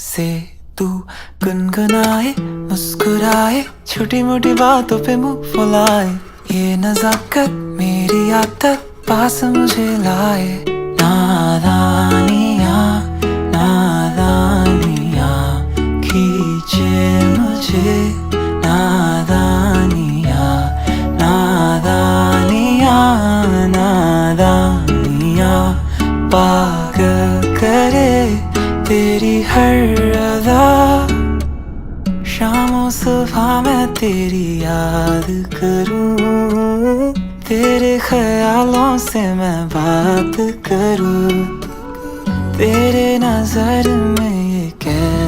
से तू गुनगुनाए, मुस्कुराए, छोटी मोटी बातों पे मुंह फुलाए। ये नजाकत मेरी आदत पास मुझे लाए। नादानियाँ नादानियाँ खींचे मुझे। नादानियाँ नादानियाँ नादानियाँ पागल करे तेरी हर अदा। शामों सुबह मैं तेरी याद करूं, तेरे ख्यालों से मैं बात करूं। तेरे नजर में ये कैद